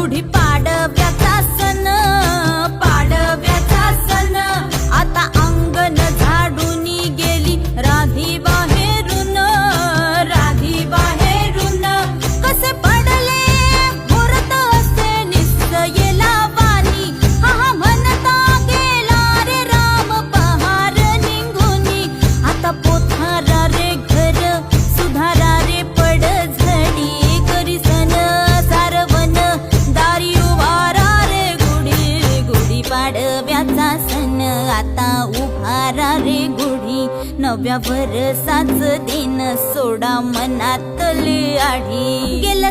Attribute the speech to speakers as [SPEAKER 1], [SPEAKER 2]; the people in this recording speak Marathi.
[SPEAKER 1] गुढी पाडव्याचा सण, पाडव्याचा सण आता अंगण झाडून गेली राधी बाहेरून, राधी बाहेरून कसे पडले मुहूर्त असे निश्चयेला वाणी, हा हा म्हणता गेला रे राम पहार निघूनी, आता पोथारा रे घर सुधारा रे पड झडी, करी सन सारवन दारी उभारा रे गुढी, गुढी पाडव्याचा सण आता उभारा रे गुढी, नव्या वर्षाच दिन सोडा मनातली आढी, गेलं